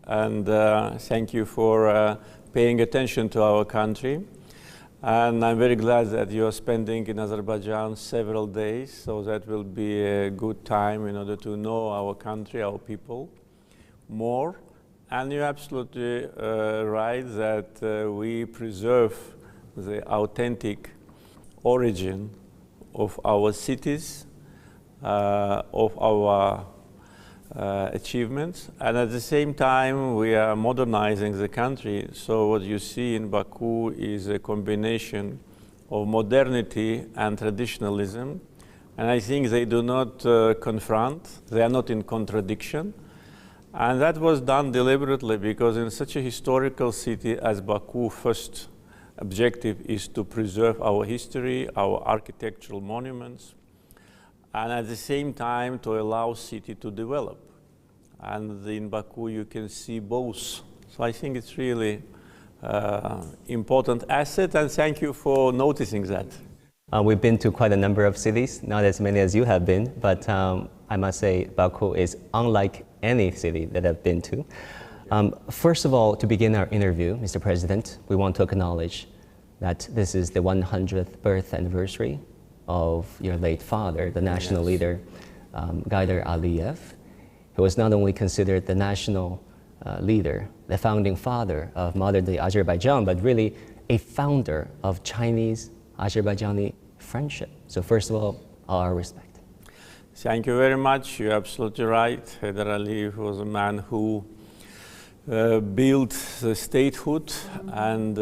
and thank you for paying attention to our country. And I'm very glad that you are spending in Azerbaijan several days, so that will be a good time in order to know our country, our people more. And you're absolutely right that we preserve the authentic origin of our cities, of our achievements, and at the same time we are modernizing the country. So what you see in Baku is a combination of modernity and traditionalism, and I think they do not confront, they are not in contradiction. And that was done deliberately because in such a historical city as Baku, first objective is to preserve our history, our architectural monuments, and at the same time to allow city to develop. And in Baku you can see both. So I think it's really important asset, and thank you for noticing that. We've been to quite a number of cities, not as many as you have been, but I must say Baku is unlike any city that I've been to. First of all, to begin our interview, Mr. President, we want to acknowledge that this is the 100th birth anniversary of your late father, the national leader, İlham Əliyev, who was not only considered the national leader, the founding father of modern-day Azerbaijan, but really a founder of Chinese-Azerbaijani friendship. So first of all our respect. Thank you very much. You're absolutely right. Haydar Aliyev was a man who built the statehood and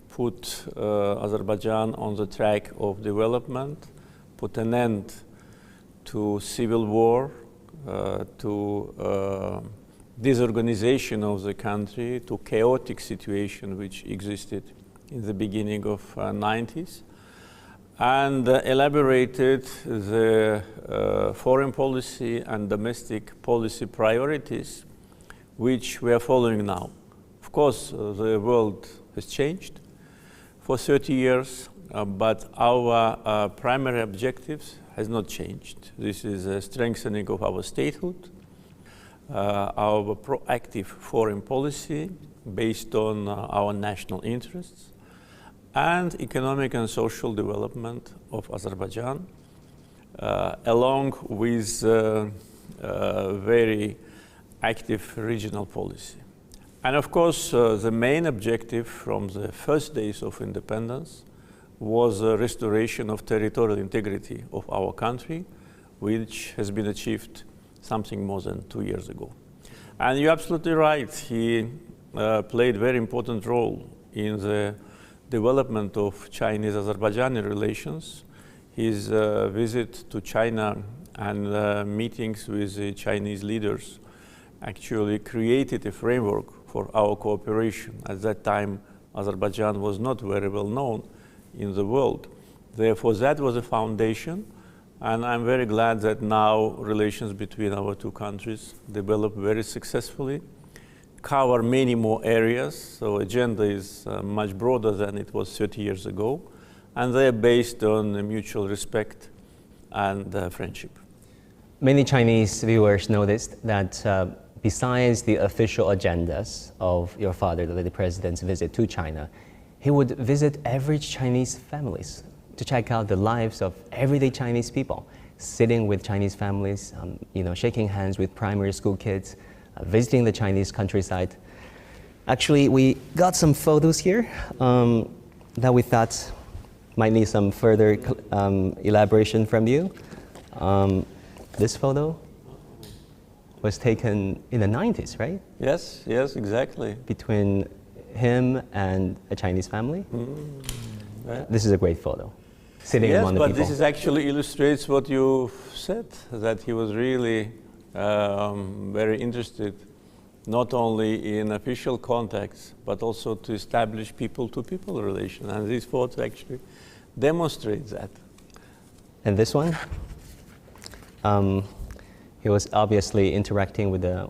put Azerbaijan on the track of development, put an end to civil war, to disorganization of the country, to chaotic situation which existed in the beginning of 90s, and elaborated the foreign policy and domestic policy priorities which we are following now. Of course, the world has changed for 30 years, but our primary objectives has not changed. This is a strengthening of our statehood, our proactive foreign policy based on our national interests, and economic and social development of Azerbaijan, along with very active regional policy. And of course, the main objective from the first days of independence was the restoration of territorial integrity of our country, which has been achieved something more than 2 years ago. And you're absolutely right, he played a very important role in the development of Chinese-Azerbaijani relations. His visit to China and meetings with the Chinese leaders actually created a framework for our cooperation. At that time, Azerbaijan was not very well known in the world. Therefore, that was a foundation, and I'm very glad that now relations between our two countries develop very successfully, cover many more areas, so agenda is much broader than it was 30 years ago, and they're based on mutual respect and friendship. Many Chinese viewers noticed that besides the official agendas of your father, the President's visit to China, he would visit average Chinese families to check out the lives of everyday Chinese people, sitting with Chinese families, shaking hands with primary school kids, visiting the Chinese countryside. Actually, we got some photos here that we thought might need some further elaboration from you. This photo was taken in the 90s, right? Yes, yes, exactly. Between him and a Chinese family. Yeah. This is a great photo, sitting among the people. Yes, but this is actually illustrates what you said, that he was really very interested not only in official contacts, but also to establish people-to-people relation. And this photo actually demonstrates that. And this one? He was obviously interacting with a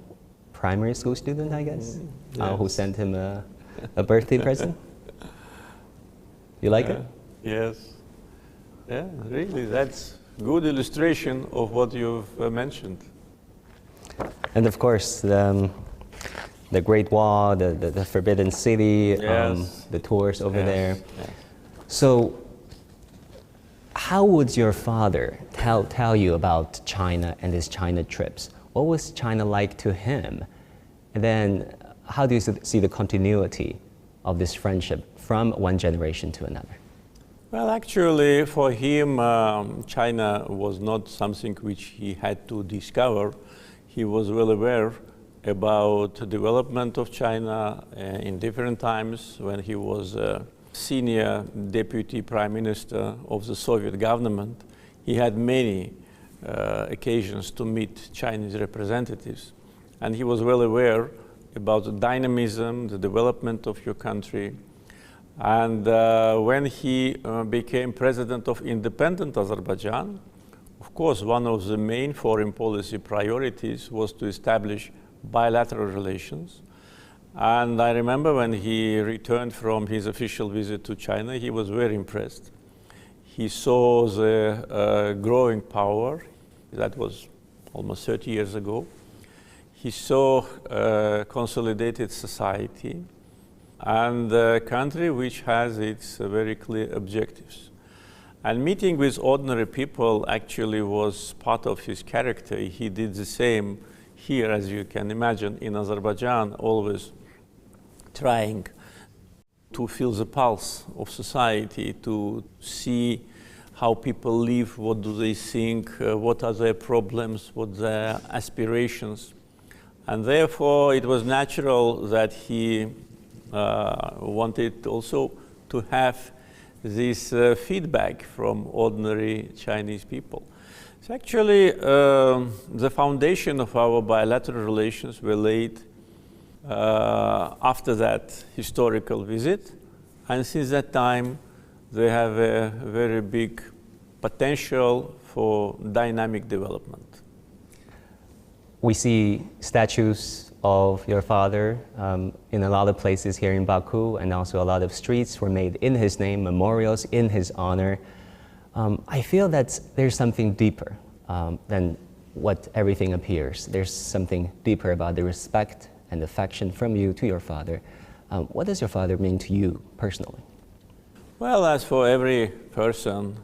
primary school student, I guess, yes. Who sent him a birthday present. You like it? Yes. Yeah, really, that's good illustration of what you've mentioned. And of course, the Great Wall, the Forbidden City, Yes. the tours over Yes. there. Yes. So how would your father tell you about China and his China trips? What was China like to him? And then how do you see the continuity of this friendship from one generation to another? Well, actually, for him, China was not something which he had to discover. He was well aware about the development of China in different times when he was senior deputy prime minister of the Soviet government. He had many occasions to meet Chinese representatives, and he was well aware about the dynamism, the development of your country. And when he became president of independent Azerbaijan, of course, one of the main foreign policy priorities was to establish bilateral relations. And I remember when he returned from his official visit to China, he was very impressed. He saw the growing power. That was almost 30 years ago. He saw a consolidated society and a country which has its very clear objectives. And meeting with ordinary people actually was part of his character. He did the same here, as you can imagine, in Azerbaijan, always trying to feel the pulse of society, to see how people live, what do they think, what are their problems, what their aspirations. And therefore, it was natural that he wanted also to have this feedback from ordinary Chinese people. So actually, the foundation of our bilateral relations were laid after that historical visit. And since that time, they have a very big potential for dynamic development. We see statues of your father in a lot of places here in Baku, and also a lot of streets were made in his name, memorials in his honor. I feel that there's something deeper than what everything appears. There's something deeper about the respect and affection from you to your father. What does your father mean to you personally? Well, as for every person,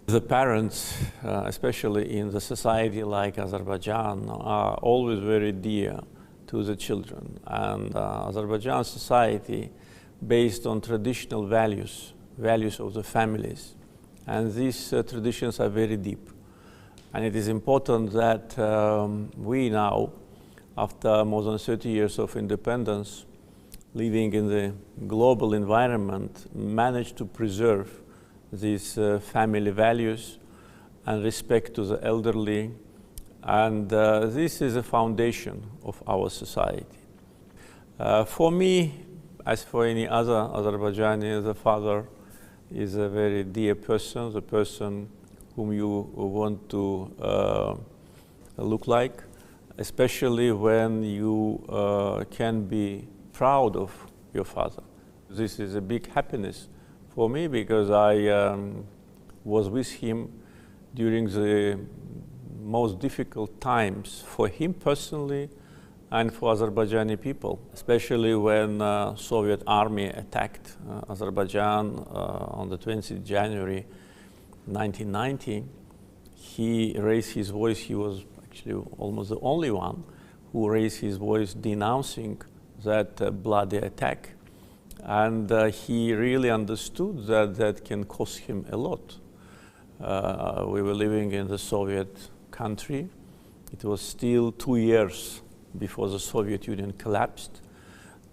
the parents, especially in the society like Azerbaijan, are always very dear to the children. And Azerbaijan society, based on traditional values of the families, and these traditions are very deep. And it is important that we now, after more than 30 years of independence, living in the global environment, manage to preserve these family values and respect to the elderly. And this is a foundation of our society. For me, as for any other Azerbaijani, the father is a very dear person, the person whom you want to look like, especially when you can be proud of your father. This is a big happiness for me because I was with him during the most difficult times for him personally and for Azerbaijani people, especially when Soviet army attacked Azerbaijan on the 20th January 1990. He raised his voice. He was actually almost the only one who raised his voice denouncing that bloody attack. And he really understood that that can cost him a lot. We were living in the Soviet country. It was still 2 years before the Soviet Union collapsed.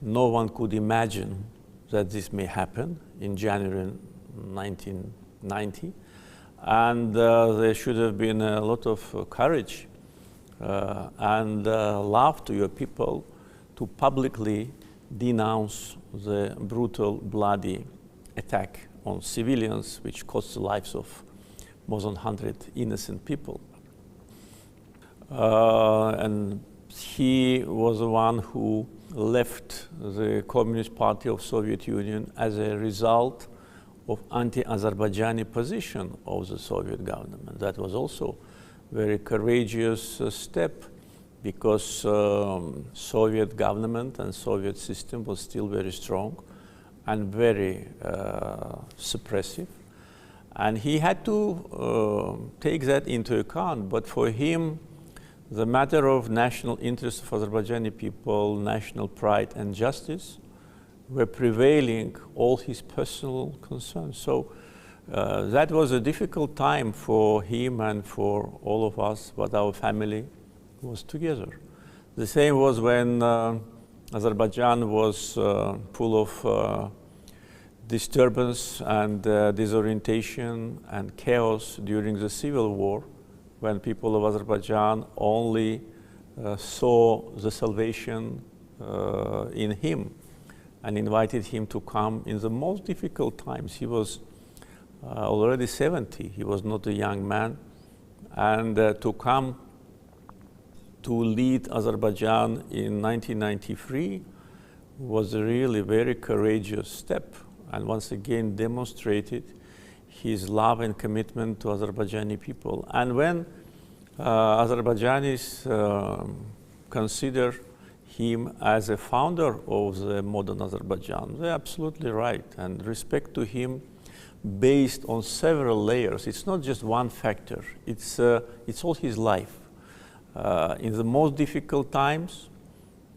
No one could imagine that this may happen in January 1990. And there should have been a lot of courage and love to your people to publicly denounce the brutal, bloody attack on civilians, which cost the lives of more than 100 innocent people. And he was the one who left the Communist Party of Soviet Union as a result of anti-Azerbaijani position of the Soviet government. That was also a very courageous step because Soviet government and Soviet system was still very strong and very suppressive. And he had to take that into account. But for him, the matter of national interest of Azerbaijani people, national pride and justice were prevailing all his personal concerns. So that was a difficult time for him and for all of us, but our family was together. The same was when Azerbaijan was full of disturbance and disorientation and chaos during the civil war, when people of Azerbaijan only saw the salvation in him and invited him to come in the most difficult times. He was already 70, he was not a young man, and to come to lead Azerbaijan in 1993 was a really very courageous step, and once again demonstrated his love and commitment to Azerbaijani people. And when Azerbaijanis consider him as a founder of the modern Azerbaijan, they're absolutely right, and respect to him based on several layers. It's not just one factor, it's all his life. In the most difficult times,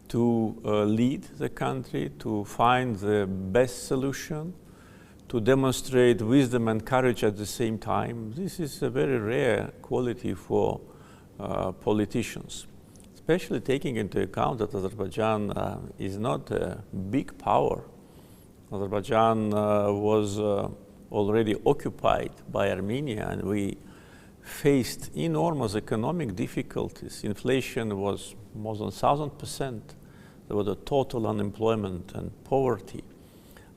to lead the country, to find the best solution, to demonstrate wisdom and courage at the same time. This is a very rare quality for politicians, especially taking into account that Azerbaijan is not a big power. Azerbaijan was already occupied by Armenia, and we faced enormous economic difficulties. Inflation was more than 1,000%. There was a total unemployment and poverty.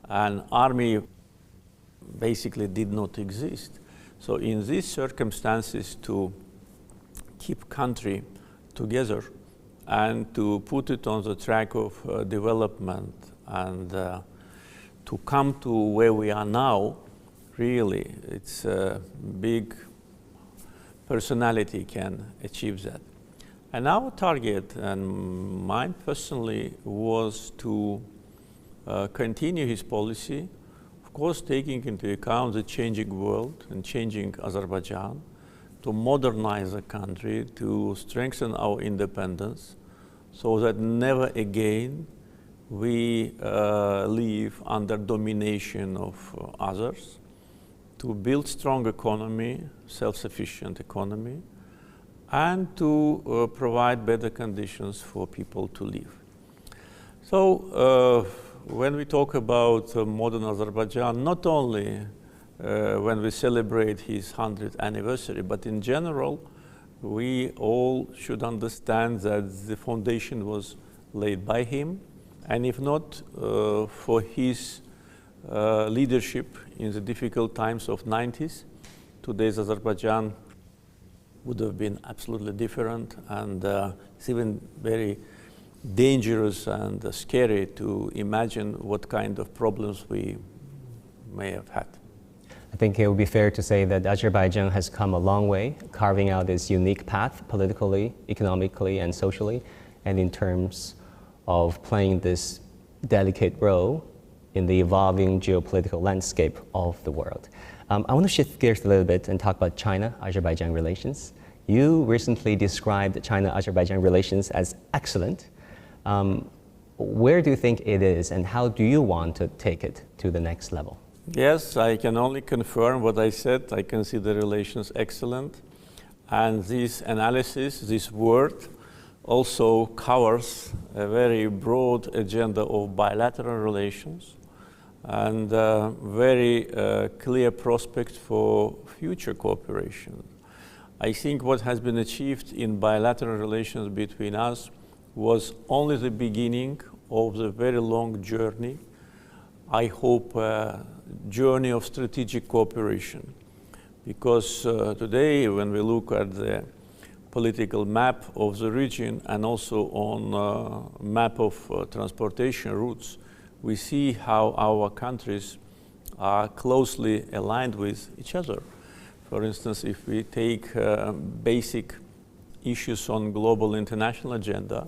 And army basically did not exist. So in these circumstances, to keep country together and to put it on the track of development and to come to where we are now, really, it's a big personality can achieve that. And our target, and mine personally, was to continue his policy, of course taking into account the changing world and changing Azerbaijan, to modernize the country, to strengthen our independence, so that never again we live under domination of others, to build strong economy, self-sufficient economy, and to provide better conditions for people to live. So when we talk about modern Azerbaijan, not only when we celebrate his 100th anniversary, but in general, we all should understand that the foundation was laid by him, and if not for his leadership in the difficult times of 90s, today's Azerbaijan would have been absolutely different, and it's even very dangerous and scary to imagine what kind of problems we may have had. I think it would be fair to say that Azerbaijan has come a long way, carving out its unique path politically, economically, and socially, and in terms of playing this delicate role in the evolving geopolitical landscape of the world. I want to shift gears a little bit and talk about China-Azerbaijan relations. You recently described China-Azerbaijan relations as excellent. Where do you think it is, and how do you want to take it to the next level? Yes, I can only confirm what I said. I consider relations excellent. And this analysis, this word, also covers a very broad agenda of bilateral relations and very clear prospects for future cooperation. I think what has been achieved in bilateral relations between us was only the beginning of the very long journey, I hope a journey of strategic cooperation. Because today, when we look at the political map of the region and also on map of transportation routes, we see how our countries are closely aligned with each other. For instance, if we take basic issues on global international agenda,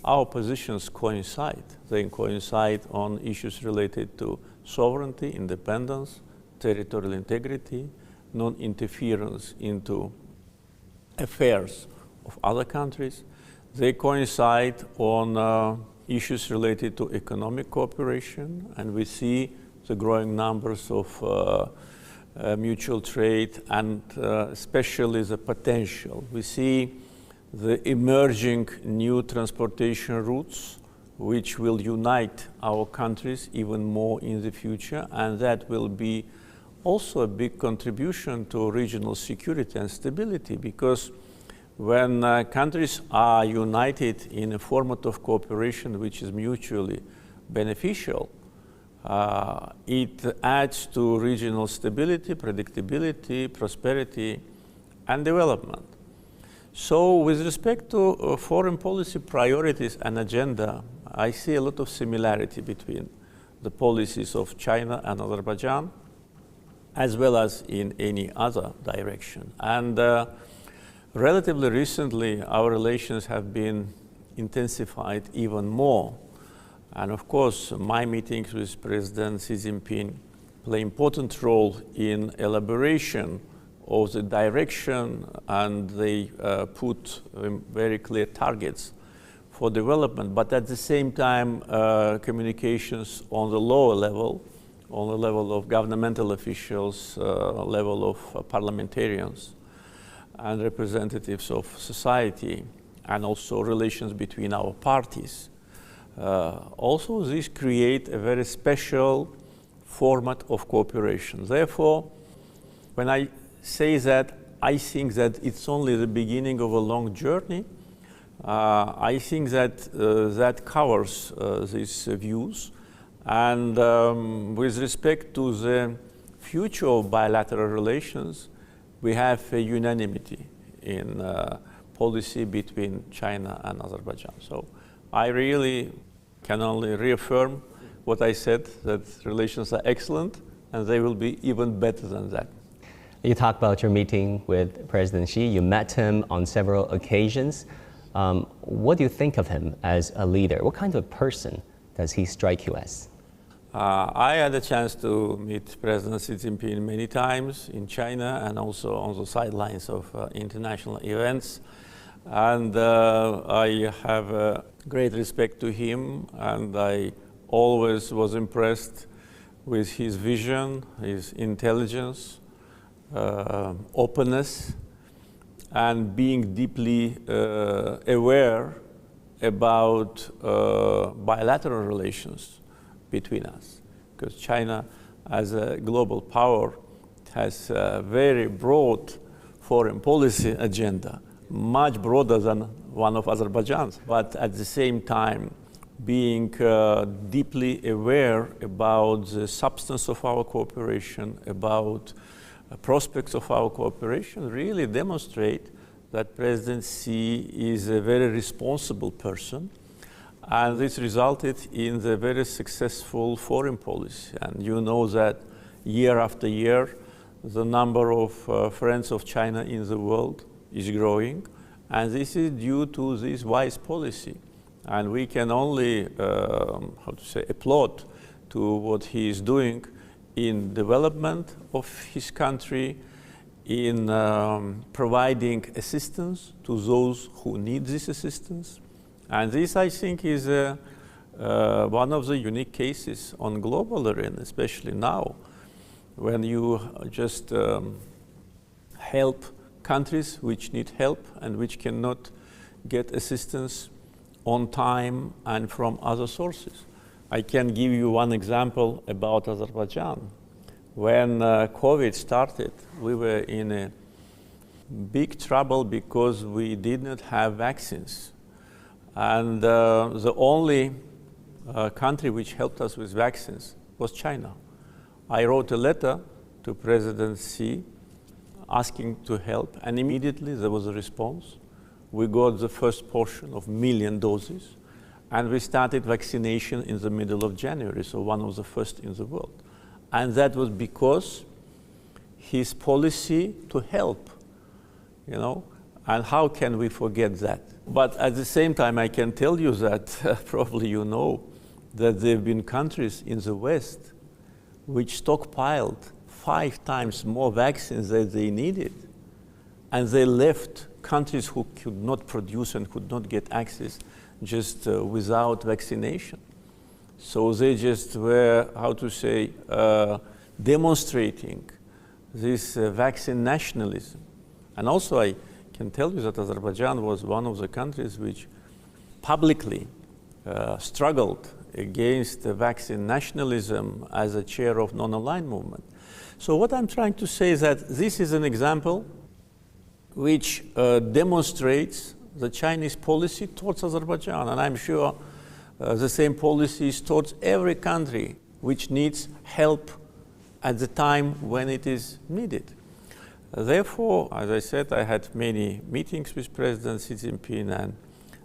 our positions coincide. They coincide on issues related to sovereignty, independence, territorial integrity, non-interference into affairs of other countries. They coincide on issues related to economic cooperation, and we see the growing numbers of mutual trade and especially the potential. We see the emerging new transportation routes which will unite our countries even more in the future, and that will be also a big contribution to regional security and stability, because when countries are united in a format of cooperation which is mutually beneficial, it adds to regional stability, predictability, prosperity, and development. So with respect to foreign policy priorities and agenda, I see a lot of similarity between the policies of China and Azerbaijan, as well as in any other direction. And relatively recently, our relations have been intensified even more. And of course, my meetings with President Xi Jinping play an important role in elaboration of the direction, and they put very clear targets for development. But at the same time, communications on the lower level, on the level of governmental officials, level of parliamentarians and representatives of society, and also relations between our parties. Also, this creates a very special format of cooperation. Therefore, when I say that, I think that it's only the beginning of a long journey. I think that that covers these views. And with respect to the future of bilateral relations, we have a unanimity in policy between China and Azerbaijan. So I really can only reaffirm what I said, that relations are excellent, and they will be even better than that. You talked about your meeting with President Xi. You met him on several occasions. What do you think of him as a leader? What kind of person does he strike you as? I had a chance to meet President Xi Jinping many times in China and also on the sidelines of international events. And I have great respect to him, and I always was impressed with his vision, his intelligence, openness, and being deeply aware about bilateral relations between us. Because China, as a global power, has a very broad foreign policy agenda, much broader than one of Azerbaijan's, but at the same time being deeply aware about the substance of our cooperation, about prospects of our cooperation, really demonstrate that President Xi is a very responsible person, and this resulted in the very successful foreign policy. And you know that year after year, the number of friends of China in the world is growing, and this is due to this wise policy. And we can only, applaud to what he is doing in development of his country, in providing assistance to those who need this assistance. And this, I think, is one of the unique cases on global arena, especially now, when you just help countries which need help and which cannot get assistance on time and from other sources. I can give you one example about Azerbaijan. When COVID started, we were in a big trouble because we did not have vaccines. And the only country which helped us with vaccines was China. I wrote a letter to President Xi asking to help, and immediately there was a response. We got the first portion of 1 million doses, and we started vaccination in the middle of January, so one of the first in the world. And that was because his policy to help, And how can we forget that? But at the same time, I can tell you that probably you know that there have been countries in the West which stockpiled 5 times more vaccines than they needed. And they left countries who could not produce and could not get access just without vaccination. So they just were, how to say, demonstrating this vaccine nationalism. And also I can tell you that Azerbaijan was one of the countries which publicly struggled against the vaccine nationalism as a chair of non-aligned movement. So what I'm trying to say is that this is an example which demonstrates the Chinese policy towards Azerbaijan. And I'm sure the same policy is towards every country which needs help at the time when it is needed. Therefore, as I said, I had many meetings with President Xi Jinping, and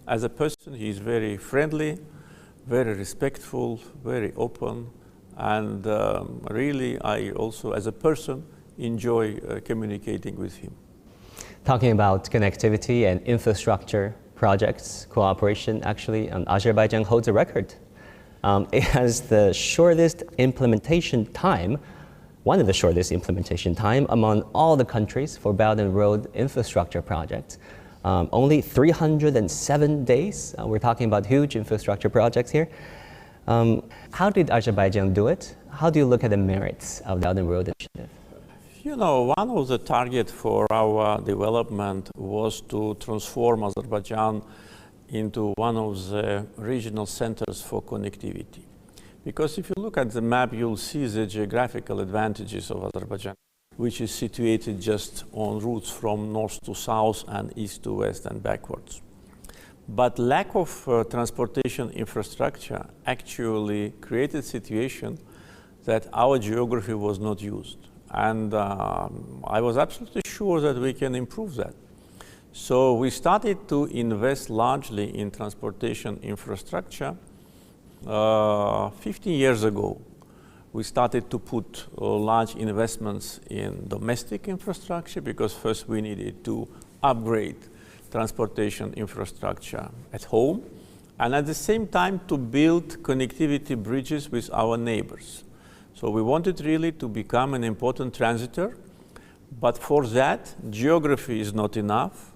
as a person, he is very friendly, very respectful, very open, and really, I also, as a person, enjoy communicating with him. Talking about connectivity and infrastructure projects, cooperation, actually, Azerbaijan holds a record. It has the shortest implementation time, one of the shortest implementation time among all the countries for Belt and Road infrastructure projects. Only 307 days. We're talking about huge infrastructure projects here. How did Azerbaijan do it? How do you look at the merits of the Belt and Road initiative? You know, one of the targets for our development was to transform Azerbaijan into one of the regional centers for connectivity. Because if you look at the map, you'll see the geographical advantages of Azerbaijan, which is situated just on routes from north to south and east to west and backwards. But lack of transportation infrastructure actually created a situation that our geography was not used. And I was absolutely sure that we can improve that. So we started to invest largely in transportation infrastructure 15 years ago. We started to put large investments in domestic infrastructure because first we needed to upgrade transportation infrastructure at home, and at the same time to build connectivity bridges with our neighbors. So we wanted really to become an important transitor, but for that, geography is not enough,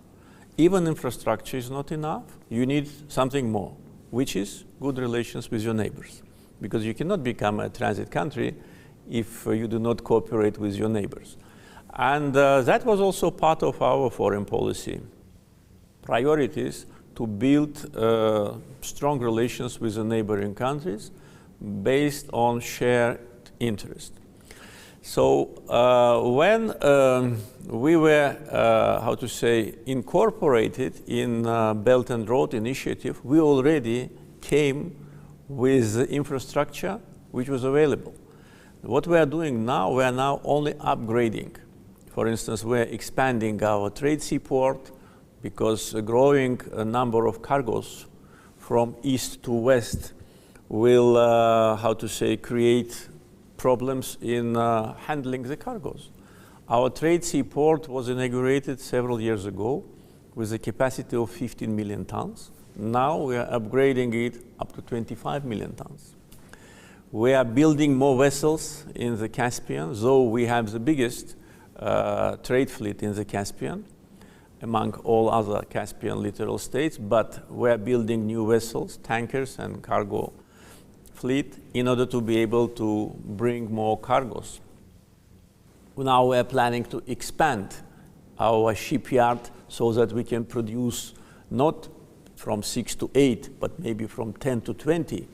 even infrastructure is not enough. You need something more, which is good relations with your neighbors, because you cannot become a transit country if you do not cooperate with your neighbors. And that was also part of our foreign policy priorities, to build strong relations with the neighboring countries based on shared interest. So when we were, how to say, incorporated in Belt and Road Initiative, we already came with the infrastructure which was available. What we are doing now, we are now only upgrading. For instance, we're expanding our trade seaport because a growing number of cargoes from east to west will, how to say, create problems in handling the cargoes. Our trade seaport was inaugurated several years ago with a capacity of 15 million tons. Now we are upgrading it up to 25 million tons. We are building more vessels in the Caspian, though we have the biggest trade fleet in the Caspian among all other Caspian littoral states, but we are building new vessels, tankers and cargo fleet in order to be able to bring more cargoes. Now we are planning to expand our shipyard so that we can produce not from 6 to 8, but maybe from 10 to 20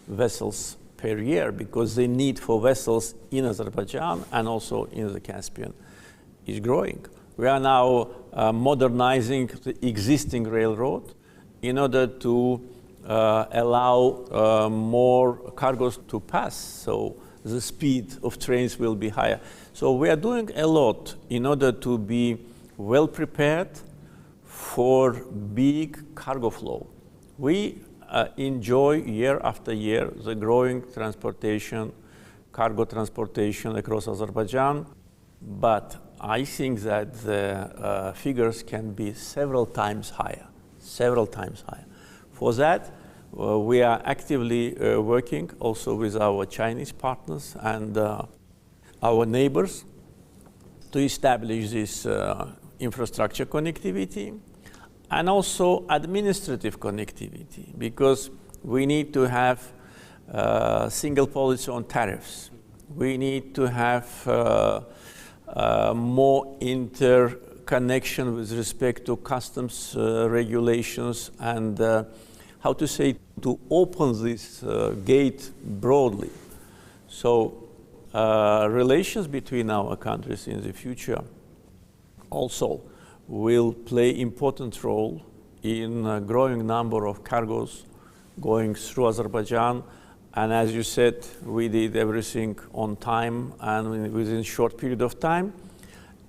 vessels per year, because the need for vessels in Azerbaijan and also in the Caspian is growing. We are now modernizing the existing railroad in order to allow more cargoes to pass, so the speed of trains will be higher. So we are doing a lot in order to be well prepared for big cargo flow. We enjoy year after year the growing transportation, cargo transportation across Azerbaijan, but I think that the figures can be several times higher. For that, we are actively working also with our Chinese partners and our neighbors to establish this infrastructure connectivity and also administrative connectivity, because we need to have single policy on tariffs. We need to have more interconnection with respect to customs regulations and how to say, to open this gate broadly. So relations between our countries in the future also will play important role in a growing number of cargoes going through Azerbaijan. And as you said, we did everything on time and within a short period of time.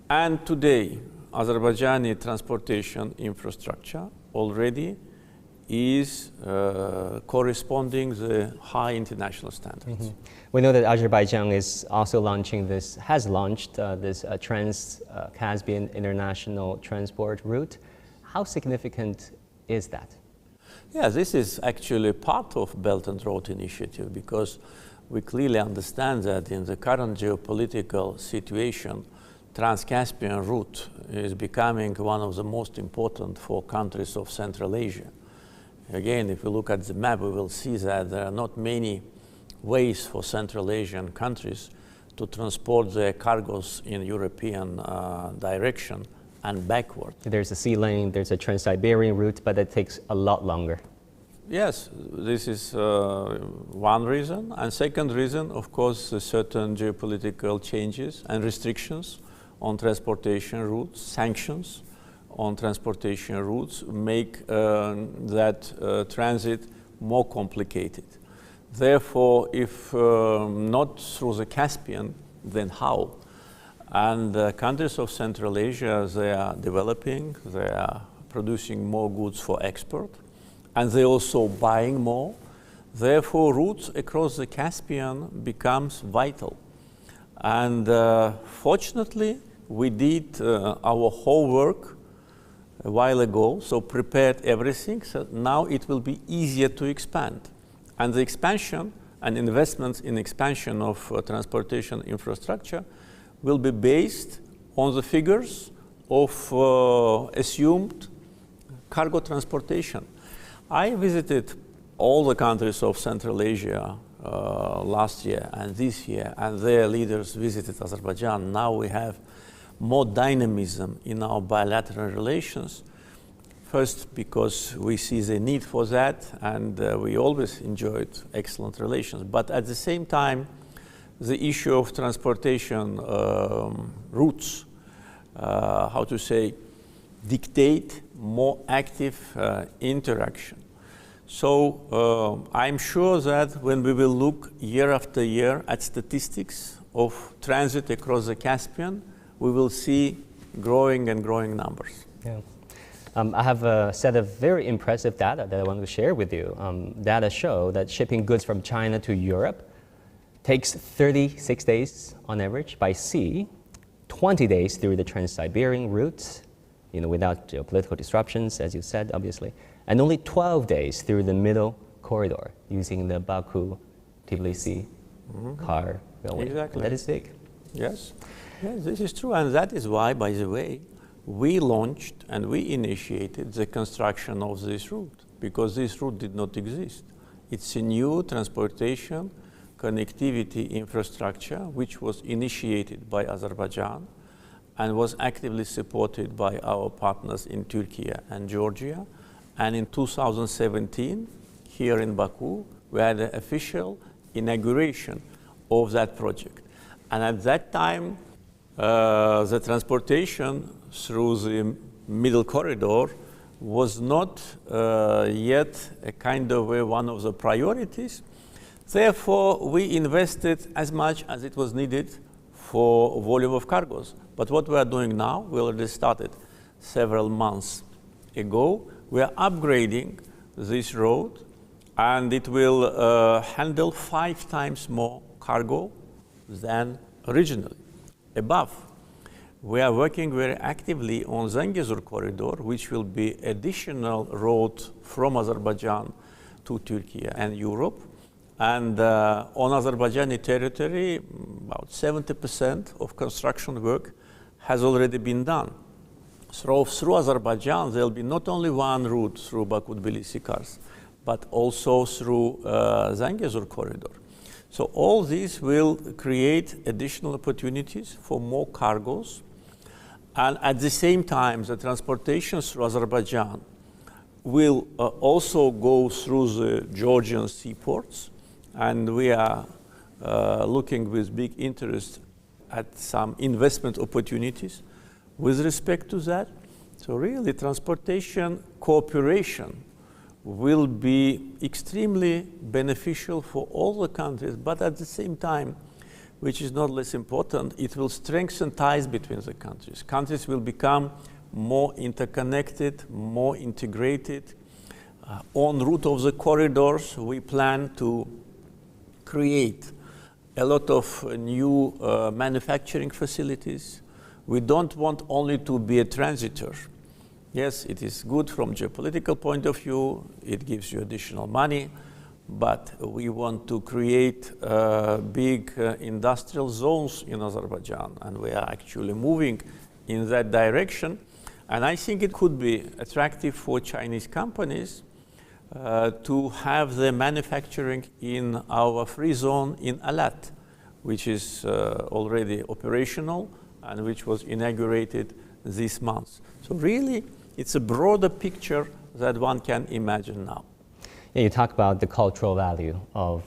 And today, Azerbaijani transportation infrastructure already is corresponding the high international standards. We know that Azerbaijan is also launching this, has launched this Trans-Caspian international transport route. How significant is that? Yeah, this is actually part of Belt and Road Initiative, because we clearly understand that in the current geopolitical situation, Trans-Caspian route is becoming one of the most important for countries of Central Asia. Again, if we look at the map, we will see that there are not many ways for Central Asian countries to transport their cargoes in European direction and backward. There's a sea lane, there's a Trans-Siberian route, but it takes a lot longer. Yes, this is one reason. And second reason, of course, certain geopolitical changes and restrictions on transportation routes, sanctions on transportation routes make that transit more complicated. Therefore, if not through the Caspian, then how? And countries of Central Asia, they are developing, they are producing more goods for export, and they're also buying more. Therefore, routes across the Caspian becomes vital. And fortunately, we did our homework a while ago, so prepared everything, so now it will be easier to expand. And the expansion and investments in expansion of transportation infrastructure will be based on the figures of assumed cargo transportation. I visited all the countries of Central Asia last year and this year, and their leaders visited Azerbaijan. Now we have more dynamism in our bilateral relations. First, because we see the need for that, and we always enjoyed excellent relations. But at the same time, the issue of transportation routes, how to say, dictate more active interaction. So I'm sure that when we will look year after year at statistics of transit across the Caspian, we will see growing and growing numbers. Yeah. I have a set of very impressive data that I want to share with you. Data show that shipping goods from China to Europe takes 36 days on average by sea, 20 days through the Trans-Siberian route, without geopolitical disruptions, as you said, obviously, and only 12 days through the middle corridor using the Baku-Tbilisi car railway. Exactly. That is big. Yes. Yes, this is true, and that is why, by the way, we launched and we initiated the construction of this route, because this route did not exist. It's a new transportation connectivity infrastructure which was initiated by Azerbaijan and was actively supported by our partners in Turkey and Georgia. And in 2017, here in Baku, we had the official inauguration of that project. And at that time, the transportation through the middle corridor was not yet a kind of one of the priorities. Therefore, we invested as much as it was needed for volume of cargoes. But what we are doing now, we already started several months ago. We are upgrading this road, and it will handle 5 times more cargo than originally. Above, we are working very actively on Zangezur corridor, which will be additional road from Azerbaijan to Turkey and Europe. And on Azerbaijani territory, about 70% of construction work has already been done. So through Azerbaijan, there will be not only one route through Baku-Tbilisi-Kars, but also through Zangezur corridor. So all this will create additional opportunities for more cargoes. And at the same time, the transportation through Azerbaijan will also go through the Georgian seaports. And we are looking with big interest at some investment opportunities with respect to that. So really, transportation cooperation will be extremely beneficial for all the countries, but at the same time, which is not less important, it will strengthen ties between the countries. Countries will become more interconnected, more integrated. En route of the corridors, we plan to create a lot of new manufacturing facilities. We don't want only to be a transitor. Yes, it is good from geopolitical point of view, it gives you additional money, but we want to create big industrial zones in Azerbaijan, and we are actually moving in that direction. And I think it could be attractive for Chinese companies to have their manufacturing in our free zone in Alat, which is already operational and which was inaugurated this month. So really, it's a broader picture that one can imagine now. Yeah, you talk about the cultural value of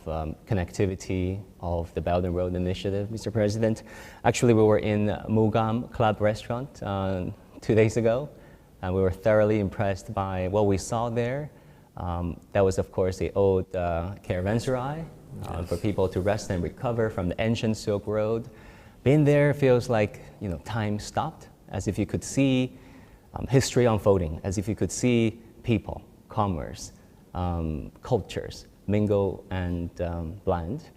connectivity of the Belt and Road Initiative, Mr. President. Actually, we were in Mugam Club restaurant 2 days ago, and we were thoroughly impressed by what we saw there. That was, of course, the old caravanserai for people to rest and recover from the ancient Silk Road. Being there feels like, you know, time stopped, as if you could see history unfolding, as if you could see people, commerce, cultures mingle and blend.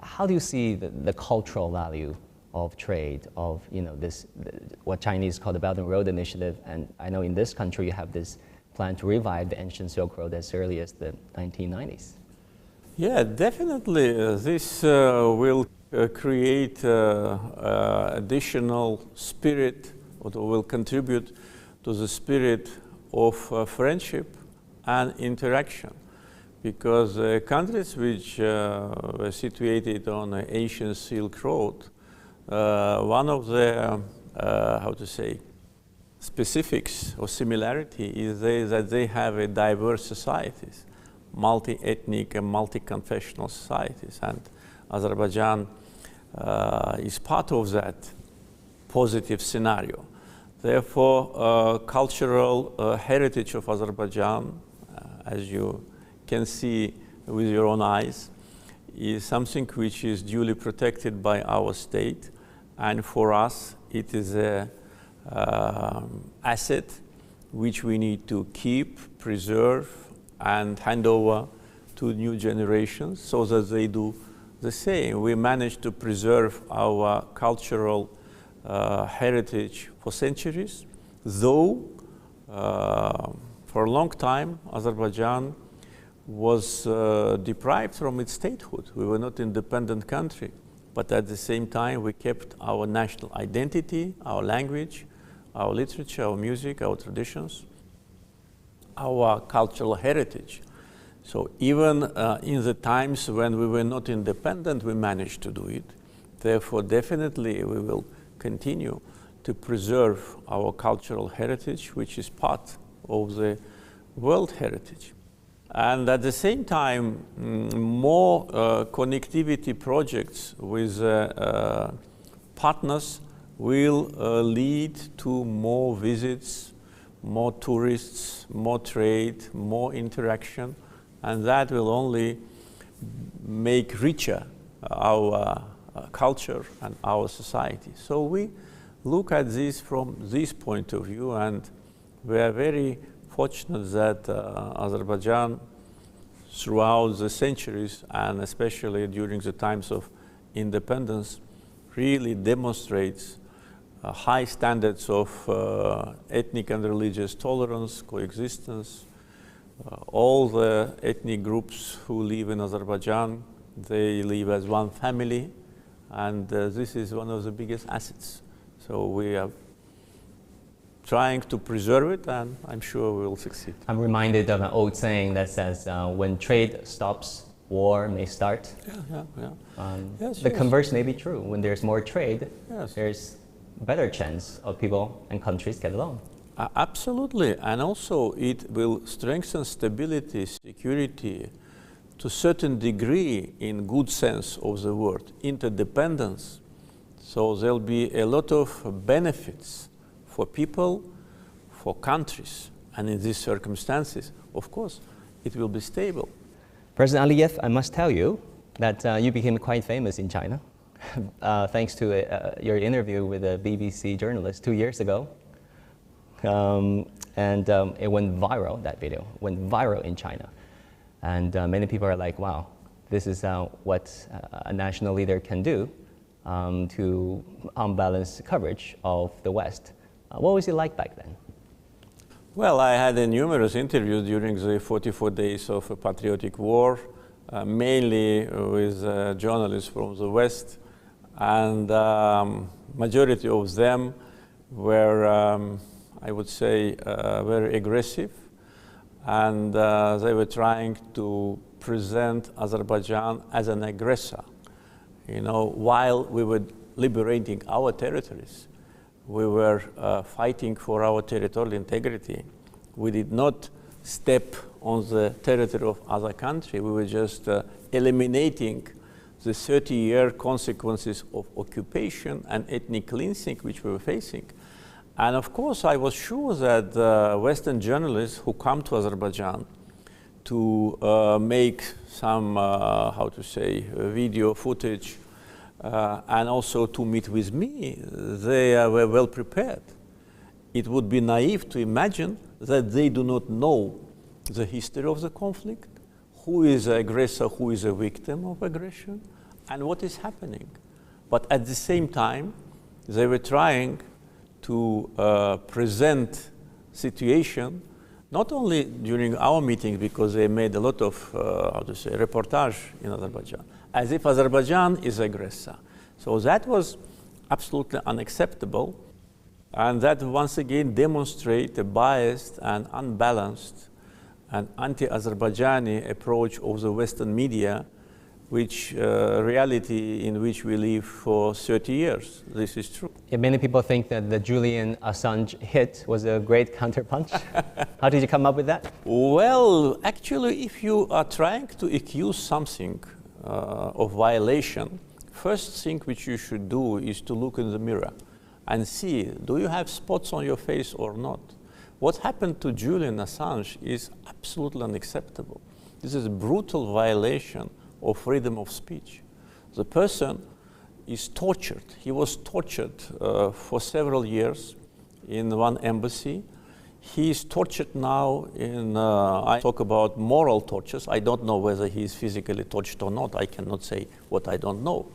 How do you see the cultural value of trade, of, you know, what Chinese call the Belt and Road Initiative? And I know in this country you have this plan to revive the ancient Silk Road as early as the 1990s. Yeah, definitely. This will create additional spirit, or will contribute to the spirit of friendship and interaction. Because countries which were situated on the ancient Silk Road, one of the, specifics or similarity is that they have a diverse societies, multi-ethnic and multi-confessional societies, and Azerbaijan is part of that positive scenario. Therefore, cultural heritage of Azerbaijan, as you can see with your own eyes, is something which is duly protected by our state, and for us it is a asset which we need to keep, preserve, and hand over to new generations so that they do the same. We managed to preserve our cultural heritage for centuries, though for a long time Azerbaijan was deprived from its statehood. We were not an independent country, but at the same time we kept our national identity, our language, our literature, our music, our traditions, our cultural heritage. So even in the times when we were not independent, we managed to do it. Therefore, definitely we will continue to preserve our cultural heritage, which is part of the world heritage. And at the same time, more connectivity projects with partners will lead to more visits, more tourists, more trade, more interaction, and that will only make richer our culture and our society. So we look at this from this point of view, and we are very fortunate that Azerbaijan, throughout the centuries, and especially during the times of independence, really demonstrates high standards of ethnic and religious tolerance, coexistence. All the ethnic groups who live in Azerbaijan, they live as one family, and this is one of the biggest assets. So we are trying to preserve it, and I'm sure we will succeed. I'm reminded of an old saying that says, when trade stops, war may start. Yes, the converse may be true. When there's more trade, yes, there's better chance of people and countries get along. Absolutely, and also it will strengthen stability, security, to a certain degree, in good sense of the word, interdependence. So there'll be a lot of benefits for people, for countries, and in these circumstances, of course, it will be stable. President Aliyev, I must tell you that you became quite famous in China, thanks to your interview with a BBC journalist 2 years ago. It went viral, that video, went viral in China. And many people are like, wow, this is what a national leader can do to unbalance coverage of the West. What was it like back then? Well, I had numerous interviews during the 44 days of a patriotic war, mainly with journalists from the West, and majority of them were, I would say, very aggressive, and they were trying to present Azerbaijan as an aggressor. You know, while we were liberating our territories, we were fighting for our territorial integrity. We did not step on the territory of other country. We were just eliminating the 30-year consequences of occupation and ethnic cleansing which we were facing. And of course, I was sure that Western journalists who come to Azerbaijan to make some, how to say, video footage, and also to meet with me, they were well prepared. It would be naive to imagine that they do not know the history of the conflict, who is the aggressor, who is a victim of aggression, and what is happening. But at the same time, they were trying to present situation, not only during our meetings, because they made a lot of, how to say, reportage in Azerbaijan, as if Azerbaijan is aggressor. So that was absolutely unacceptable, and that once again demonstrates a biased and unbalanced and anti-Azerbaijani approach of the Western media, which reality in which we live for 30 years. This is true. Yeah, many people think that the Julian Assange hit was a great counterpunch. How did you come up with that? Well, actually, if you are trying to accuse something of violation, first thing which you should do is to look in the mirror and see, do you have spots on your face or not? What happened to Julian Assange is absolutely unacceptable. This is a brutal violation of freedom of speech. The person is tortured. He was tortured for several years in one embassy. He is tortured now in, I talk about moral tortures. I don't know whether he is physically tortured or not. I cannot say what I don't know.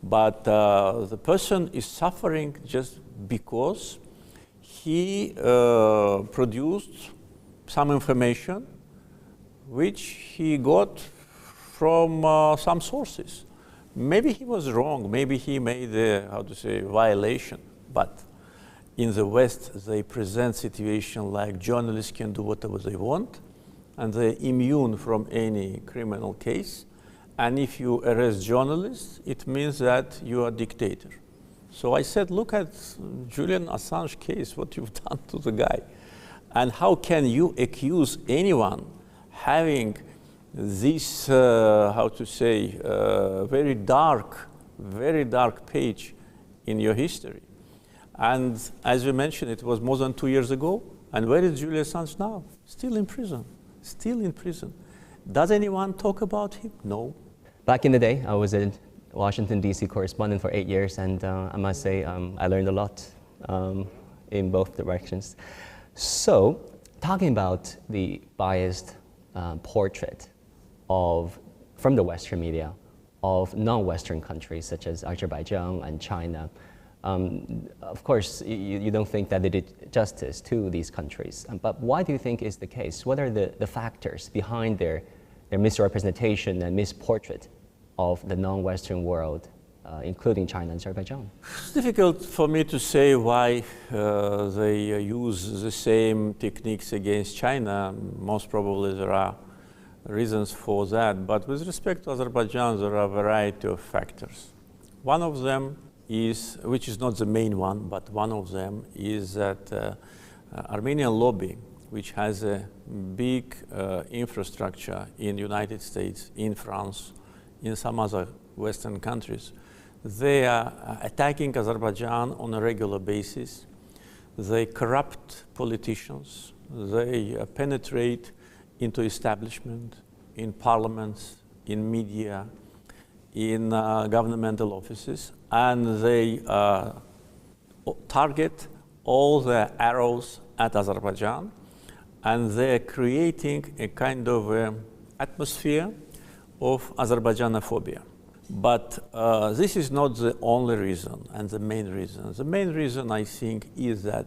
But the person is suffering just because he produced some information which he got from some sources. Maybe he was wrong, maybe he made a, how to say, violation, but in the West they present situation like journalists can do whatever they want and they're immune from any criminal case, and if you arrest journalists, it means that you are a dictator. So I said, look at Julian Assange case, what you've done to the guy, and how can you accuse anyone having this, how to say, very dark page in your history. And as you mentioned, it was more than 2 years ago. And where is Julian Assange now? Still in prison, still in prison. Does anyone talk about him? No. Back in the day, I was a Washington, D.C. correspondent for 8 years, and I must say I learned a lot in both directions. So, talking about the biased portrait from the Western media of non-Western countries such as Azerbaijan and China, Of course, you don't think that they did justice to these countries, but why do you think is the case? What are the factors behind their misrepresentation and misportrait of the non-Western world, including China and Azerbaijan? It's difficult for me to say why they use the same techniques against China. Most probably there are reasons for that, but with respect to Azerbaijan, there are a variety of factors. One of them is, which is not the main one, but one of them is that Armenian lobby, which has a big infrastructure in the United States, in France, in some other Western countries, they are attacking Azerbaijan on a regular basis. They corrupt politicians. They penetrate into establishment, in parliaments, in media, in governmental offices, and they target all the arrows at Azerbaijan, and they're creating a kind of atmosphere of Azerbaijanophobia. But this is not the only reason and the main reason. The main reason, I think, is that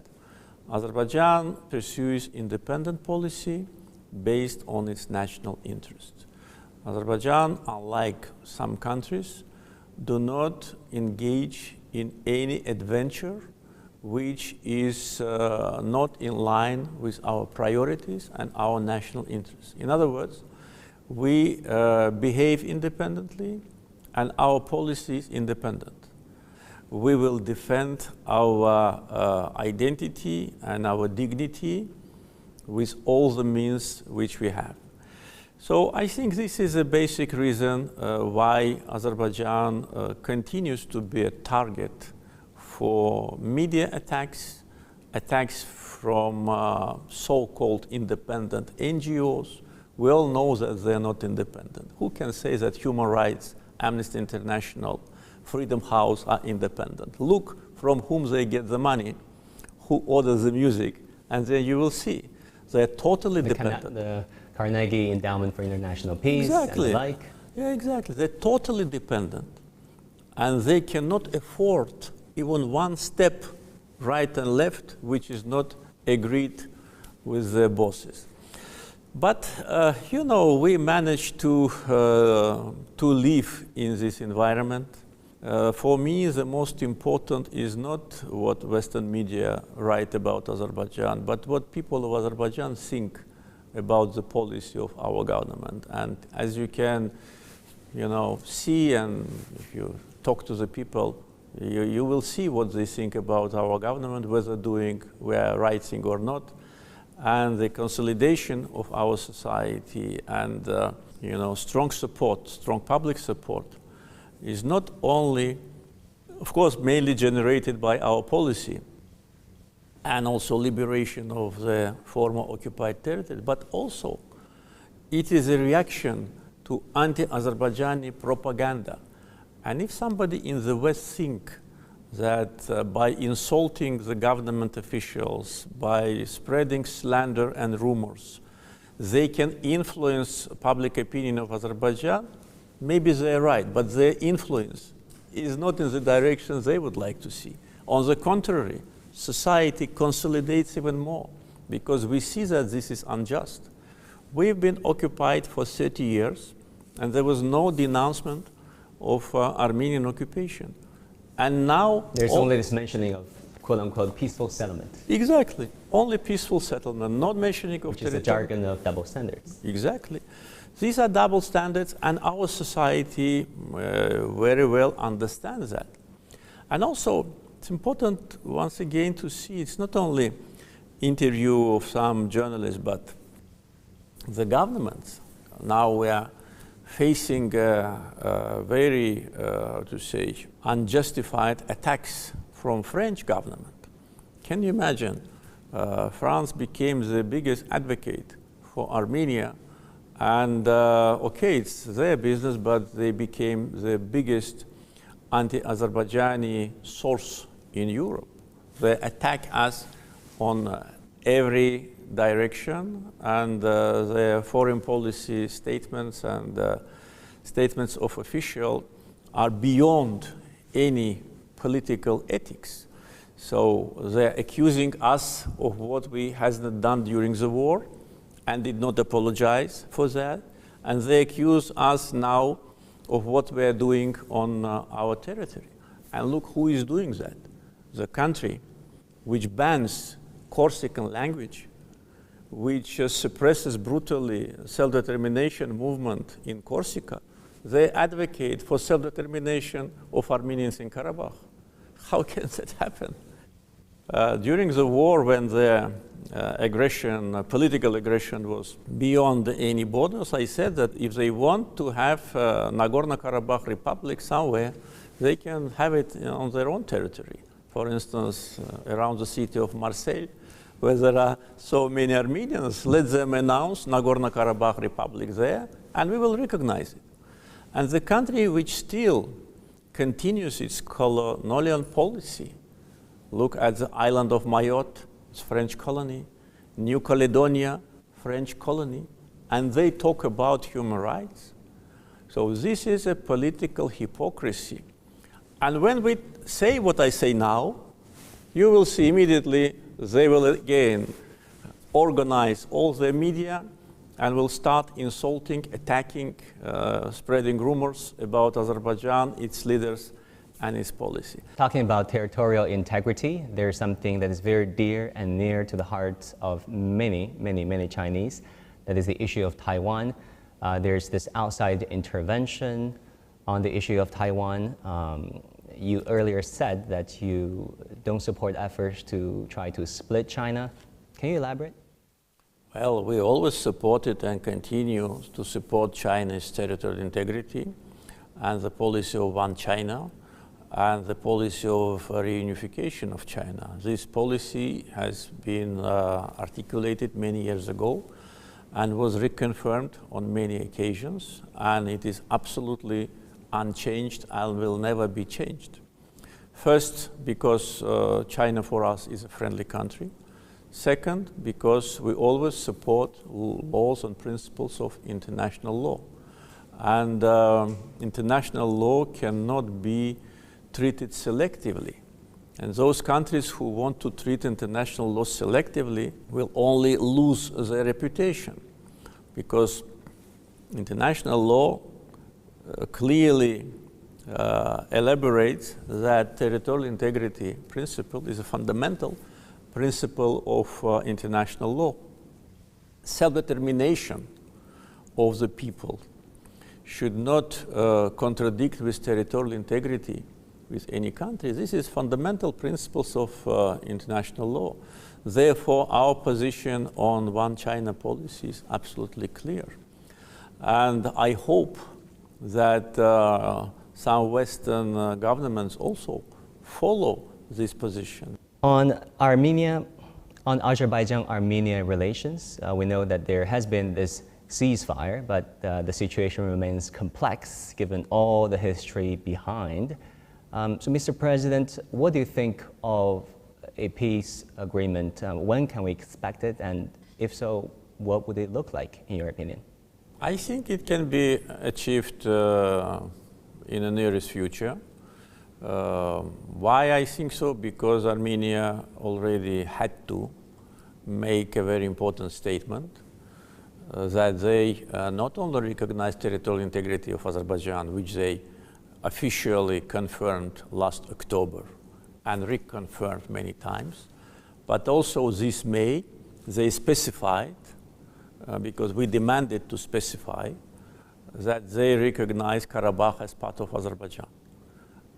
Azerbaijan pursues independent policy based on its national interest. Azerbaijan, unlike some countries, do not engage in any adventure which is not in line with our priorities and our national interests. In other words, we behave independently and our policy is independent. We will defend our identity and our dignity with all the means which we have. So I think this is a basic reason why Azerbaijan continues to be a target for media attacks, attacks from so-called independent NGOs. We all know that they're not independent. Who can say that human rights, Amnesty International, Freedom House are independent? Look from whom they get the money, who orders the music, and then you will see they're totally dependent. The Carnegie Endowment for International Peace exactly. And the like. Yeah, exactly. They're totally dependent, and they cannot afford even one step right and left which is not agreed with their bosses. But you know, we managed to live in this environment. For me, the most important is not what Western media write about Azerbaijan, but what people of Azerbaijan think about the policy of our government. And as you can, you know, see, and if you talk to the people, you will see what they think about our government, whether we are right thing or not, and the consolidation of our society and you know, strong support, strong public support is not only, of course, mainly generated by our policy and also liberation of the former occupied territory, but also it is a reaction to anti-Azerbaijani propaganda. And if somebody in the West think that by insulting the government officials, by spreading slander and rumors, they can influence public opinion of Azerbaijan, maybe they're right, but their influence is not in the direction they would like to see. On the contrary, society consolidates even more because we see that this is unjust. We've been occupied for 30 years and there was no denouncement of Armenian occupation. And now there's only this mentioning of quote-unquote peaceful settlement. Exactly, only peaceful settlement, not mentioning of which is the jargon of double standards. Exactly. These are double standards, and our society very well understands that. And also, it's important once again to see it's not only interview of some journalists, but the governments. Now we are facing very, to say, unjustified attacks from French government. Can you imagine? France became the biggest advocate for Armenia, and okay, it's their business, but they became the biggest anti-Azerbaijani source in Europe. They attack us on every direction, and their foreign policy statements and statements of officials are beyond any political ethics. So they're accusing us of what we hasn't done during the war and did not apologize for that. And they accuse us now of what we're doing on our territory. And look who is doing that. The country which bans Corsican language, which suppresses brutally self-determination movement in Corsica, they advocate for self-determination of Armenians in Karabakh. How can that happen? During the war, when the political aggression was beyond any borders, I said that if they want to have Nagorno-Karabakh Republic somewhere, they can have it on their own territory. For instance, around the city of Marseille, where there are so many Armenians, let them announce Nagorno-Karabakh Republic there, and we will recognize it. And the country which still continues its colonial policy, look at the island of Mayotte, it's French colony, New Caledonia, French colony, and they talk about human rights. So this is a political hypocrisy. And when we say what I say now, you will see immediately they will again organize all the media and will start insulting, attacking, spreading rumors about Azerbaijan, its leaders, and its policy. Talking about territorial integrity, there's something that is very dear and near to the hearts of many, many, many Chinese. That is the issue of Taiwan. There's this outside intervention on the issue of Taiwan. You earlier said that you don't support efforts to try to split China. Can you elaborate? Well, we always supported and continue to support China's territorial integrity and the policy of one China and the policy of reunification of China. This policy has been articulated many years ago and was reconfirmed on many occasions, and it is absolutely unchanged and will never be changed. First, because China for us is a friendly country. Second, because we always support laws and principles of international law. And international law cannot be treated selectively. And those countries who want to treat international law selectively will only lose their reputation, because international law clearly elaborates that territorial integrity principle is a fundamental principle of international law. Self-determination of the people should not contradict with territorial integrity with any country. This is fundamental principles of international law. Therefore, our position on one China policy is absolutely clear. And I hope that some Western governments also follow this position. On Azerbaijan-Armenia relations, we know that there has been this ceasefire, but the situation remains complex given all the history behind. So, Mr. President, what do you think of a peace agreement? When can we expect it? And if so, what would it look like, in your opinion? I think it can be achieved in the nearest future. Why I think so? Because Armenia already had to make a very important statement that they not only recognize territorial integrity of Azerbaijan, which they officially confirmed last October and reconfirmed many times, but also this May they specified, because we demanded to specify, that they recognize Karabakh as part of Azerbaijan.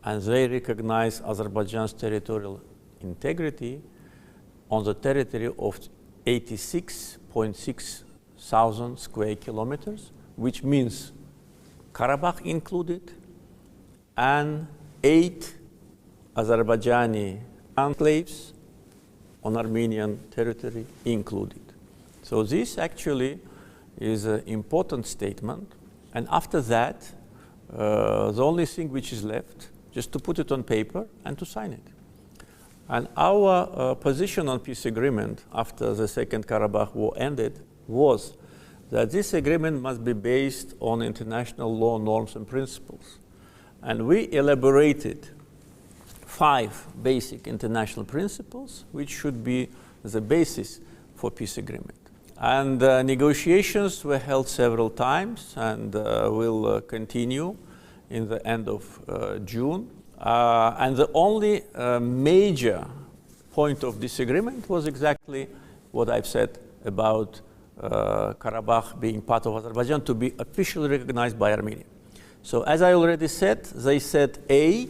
And they recognize Azerbaijan's territorial integrity on the territory of 86.6 thousand square kilometers, which means Karabakh included, and 8 Azerbaijani enclaves on Armenian territory included. So this actually is an important statement. And after that, the only thing which is left, just to put it on paper and to sign it. And our position on peace agreement after the Second Karabakh War ended was that this agreement must be based on international law norms and principles. And we elaborated 5 basic international principles which should be the basis for peace agreement. And negotiations were held several times and will continue in the end of June. And the only major point of disagreement was exactly what I've said about Karabakh being part of Azerbaijan to be officially recognized by Armenia. So as I already said, they said A,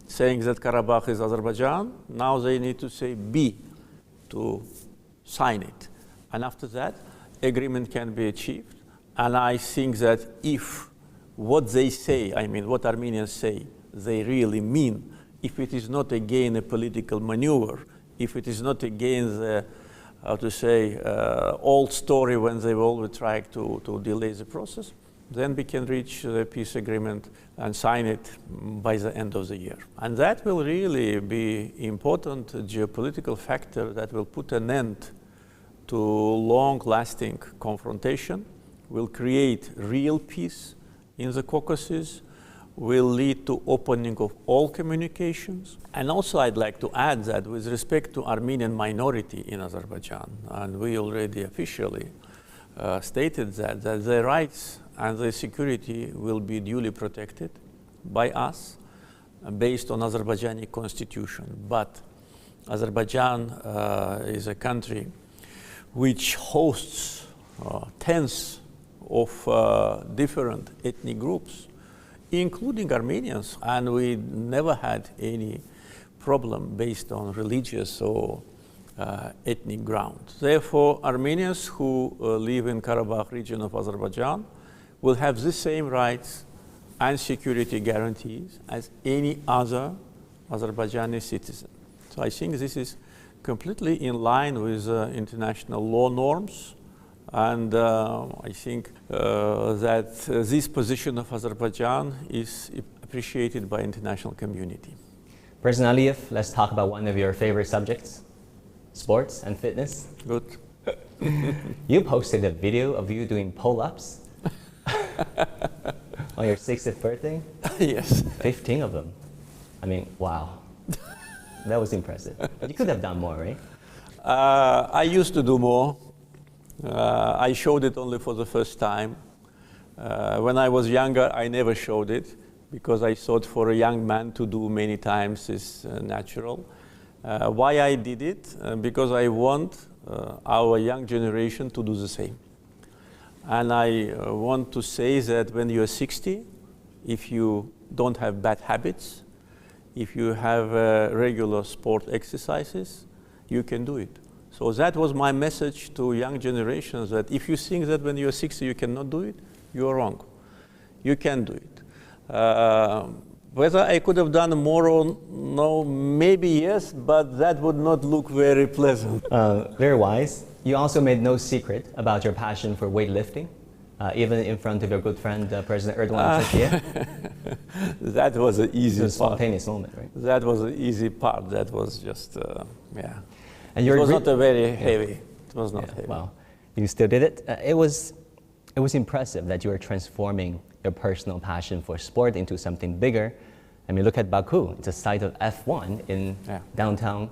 saying that Karabakh is Azerbaijan. Now they need to say B to sign it. And after that, agreement can be achieved. And I think that if what they say, I mean what Armenians say, they really mean, if it is not again a political maneuver, if it is not again the, how to say, old story when they always try to delay the process, then we can reach the peace agreement and sign it by the end of the year. And that will really be important geopolitical factor that will put an end to long-lasting confrontation, will create real peace in the Caucasus, will lead to opening of all communications. And also I'd like to add that with respect to Armenian minority in Azerbaijan, and we already officially stated that their rights and their security will be duly protected by us based on Azerbaijani constitution. But Azerbaijan is a country which hosts tens of different ethnic groups, including Armenians, and we never had any problem based on religious or ethnic grounds. Therefore, Armenians who live in Karabakh region of Azerbaijan will have the same rights and security guarantees as any other Azerbaijani citizen. So I think this is completely in line with international law norms, and I think that this position of Azerbaijan is appreciated by international community. President Aliyev, let's talk about one of your favorite subjects, sports and fitness. Good. You posted a video of you doing pull-ups on your 60th birthday? Yes. 15 of them. I mean, wow. That was impressive. You could have done more, right? I used to do more. I showed it only for the first time. When I was younger, I never showed it because I thought for a young man to do many times is natural. Why I did it? Because I want our young generation to do the same. And I want to say that when you're 60, if you don't have bad habits, if you have regular sport exercises, you can do it. So that was my message to young generations, that if you think that when you're 60 you cannot do it, you're wrong. You can do it. Whether I could have done more or no, maybe yes, but that would not look very pleasant. Very wise. You also made no secret about your passion for weightlifting, even in front of your good friend, President Erdogan in Turkey. That was an easy part. A spontaneous moment, right? That was an easy part. That was just, yeah. And it was not a very heavy. It was not heavy. Well, you still did it. It was impressive that you were transforming your personal passion for sport into something bigger. I mean, look at Baku. It's a site of F1 in downtown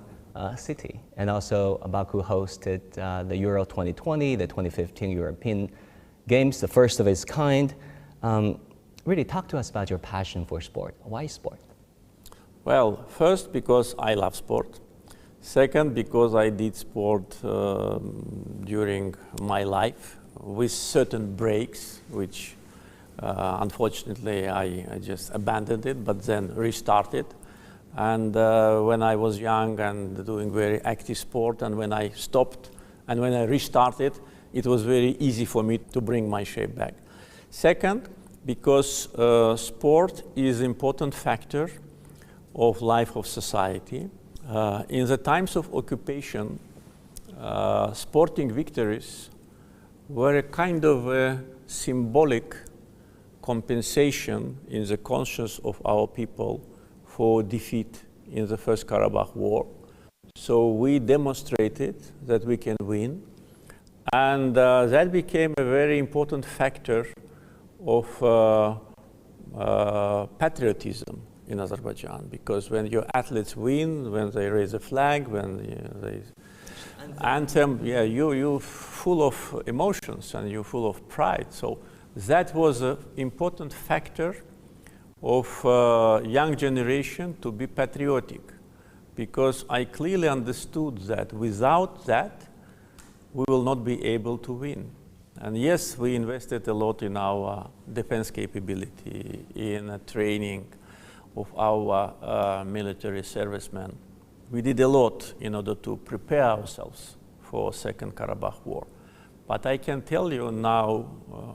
city. And also Baku hosted the Euro 2020, the 2015 European Games, the first of its kind. Really, talk to us about your passion for sport. Why sport? Well, first, because I love sport. Second, because I did sport during my life with certain breaks, which unfortunately I just abandoned it, but then restarted. And when I was young and doing very active sport, and when I stopped and when I restarted, it was very easy for me to bring my shape back. Second, because sport is an important factor of life of society. In the times of occupation, sporting victories were a kind of a symbolic compensation in the conscience of our people for defeat in the First Karabakh War. So we demonstrated that we can win, and that became a very important factor of patriotism in Azerbaijan, because when your athletes win, when they raise a flag, when they anthem, yeah, you're full of emotions and you're full of pride. So that was an important factor of young generation to be patriotic, because I clearly understood that without that, we will not be able to win. And yes, we invested a lot in our defense capability, in training of our military servicemen. We did a lot in order to prepare ourselves for Second Karabakh War. But I can tell you now,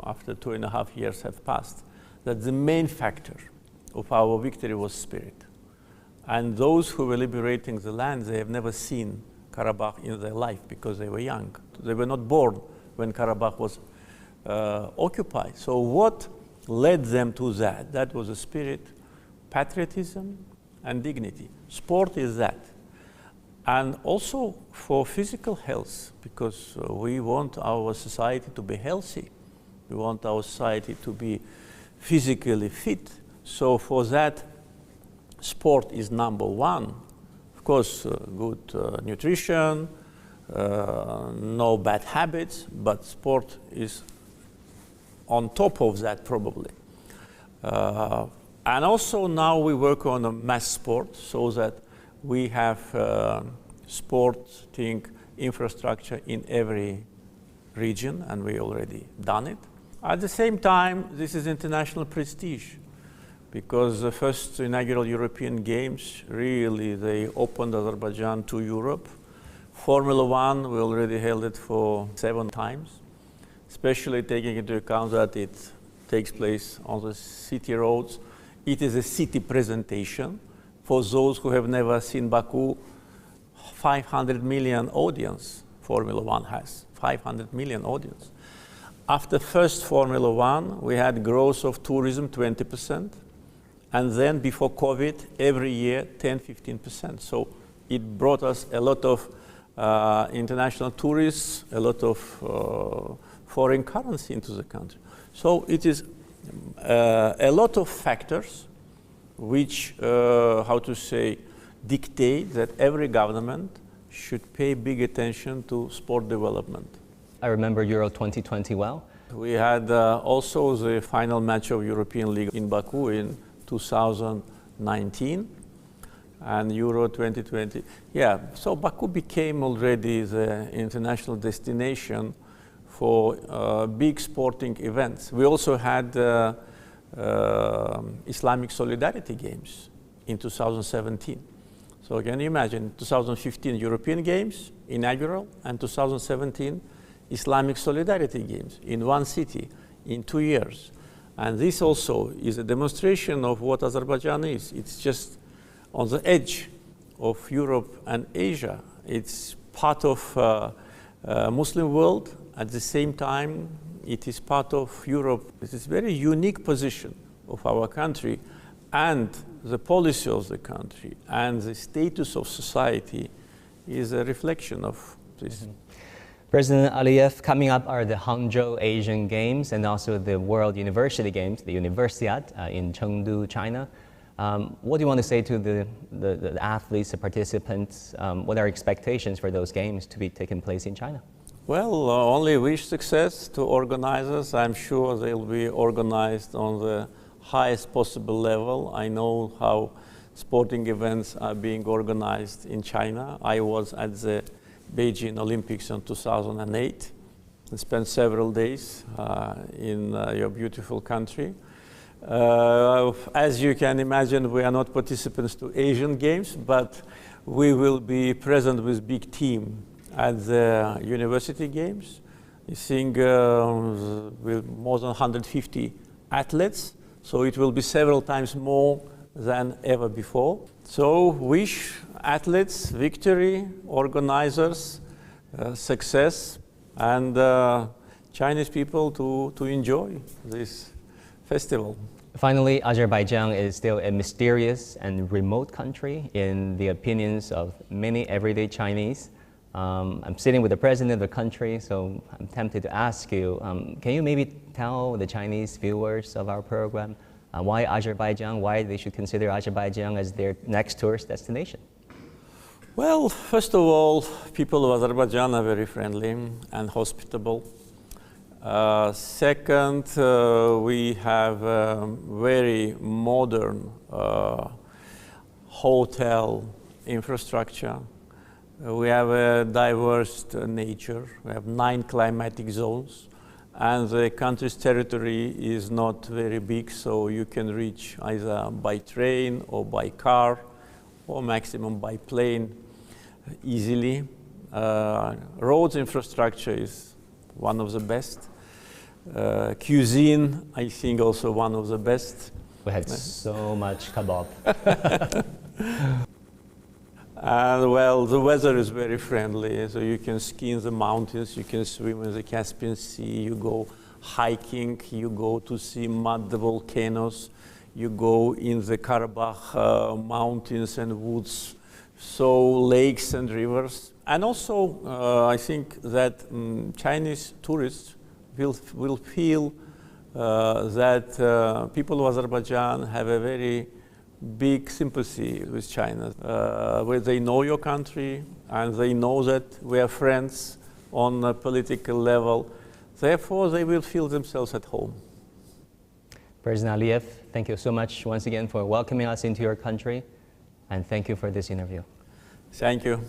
after 2.5 years have passed, that the main factor of our victory was spirit. And those who were liberating the land, they have never seen Karabakh in their life because they were young. They were not born when Karabakh was occupied. So what led them to that? That was the spirit, patriotism, and dignity. Sport is that. And also for physical health, because we want our society to be healthy. We want our society to be physically fit. So for that, sport is number one. Of course, good nutrition, no bad habits, but sport is on top of that probably. And also now we work on a mass sport so that we have sporting infrastructure in every region, and we already done it. At the same time, this is international prestige, because the first inaugural European Games, really, they opened Azerbaijan to Europe. Formula One, we already held it for 7 times, especially taking into account that it takes place on the city roads. It is a city presentation. For those who have never seen Baku, 500 million audience Formula One has, 500 million audience. After first Formula One, we had growth of tourism 20%, and then before COVID, every year 10-15%. So it brought us a lot of international tourists, a lot of foreign currency into the country. So it is a lot of factors which, how to say, dictate that every government should pay big attention to sport development. I remember Euro 2020 well. We had also the final match of European League in Baku in 2019 and Euro 2020. Yeah, so Baku became already the international destination for big sporting events. We also had Islamic Solidarity Games in 2017. So can you imagine, 2015 European Games, inaugural, and 2017 Islamic Solidarity Games in one city in 2 years. And this also is a demonstration of what Azerbaijan is. It's just on the edge of Europe and Asia. It's part of Muslim world. At the same time, it is part of Europe. It is a very unique position of our country, and the policy of the country and the status of society is a reflection of this. Mm-hmm. President Aliyev, coming up are the Hangzhou Asian Games and also the World University Games, the Universiade in Chengdu, China. What do you want to say to the athletes, the participants? What are expectations for those games to be taking place in China? Well, only wish success to organizers. I'm sure they'll be organized on the highest possible level. I know how sporting events are being organized in China. I was at the Beijing Olympics in 2008 and spent several days in your beautiful country. As you can imagine, we are not participants to Asian Games, but we will be present with big team at the University Games. I think with more than 150 athletes, so it will be several times more than ever before. So wish athletes victory, organizers success, and Chinese people to enjoy this festival. Finally, Azerbaijan is still a mysterious and remote country in the opinions of many everyday Chinese. I'm sitting with the president of the country, so I'm tempted to ask you, can you maybe tell the Chinese viewers of our program Why Azerbaijan? Why they should consider Azerbaijan as their next tourist destination? Well, first of all, people of Azerbaijan are very friendly and hospitable. Second, we have very modern hotel infrastructure. We have a diverse nature. We have 9 climatic zones, and the country's territory is not very big, so you can reach either by train or by car, or maximum by plane easily. Roads infrastructure is one of the best. Cuisine, I think, also one of the best. We had so much kebab. And well, the weather is very friendly, so you can ski in the mountains, you can swim in the Caspian Sea, you go hiking, you go to see mud volcanoes, you go in the Karabakh mountains and woods, so lakes and rivers. And also, I think that Chinese tourists will feel that people of Azerbaijan have a very big sympathy with China, where they know your country and they know that we are friends on a political level. Therefore, they will feel themselves at home. President Aliyev, thank you so much once again for welcoming us into your country, and thank you for this interview. Thank you.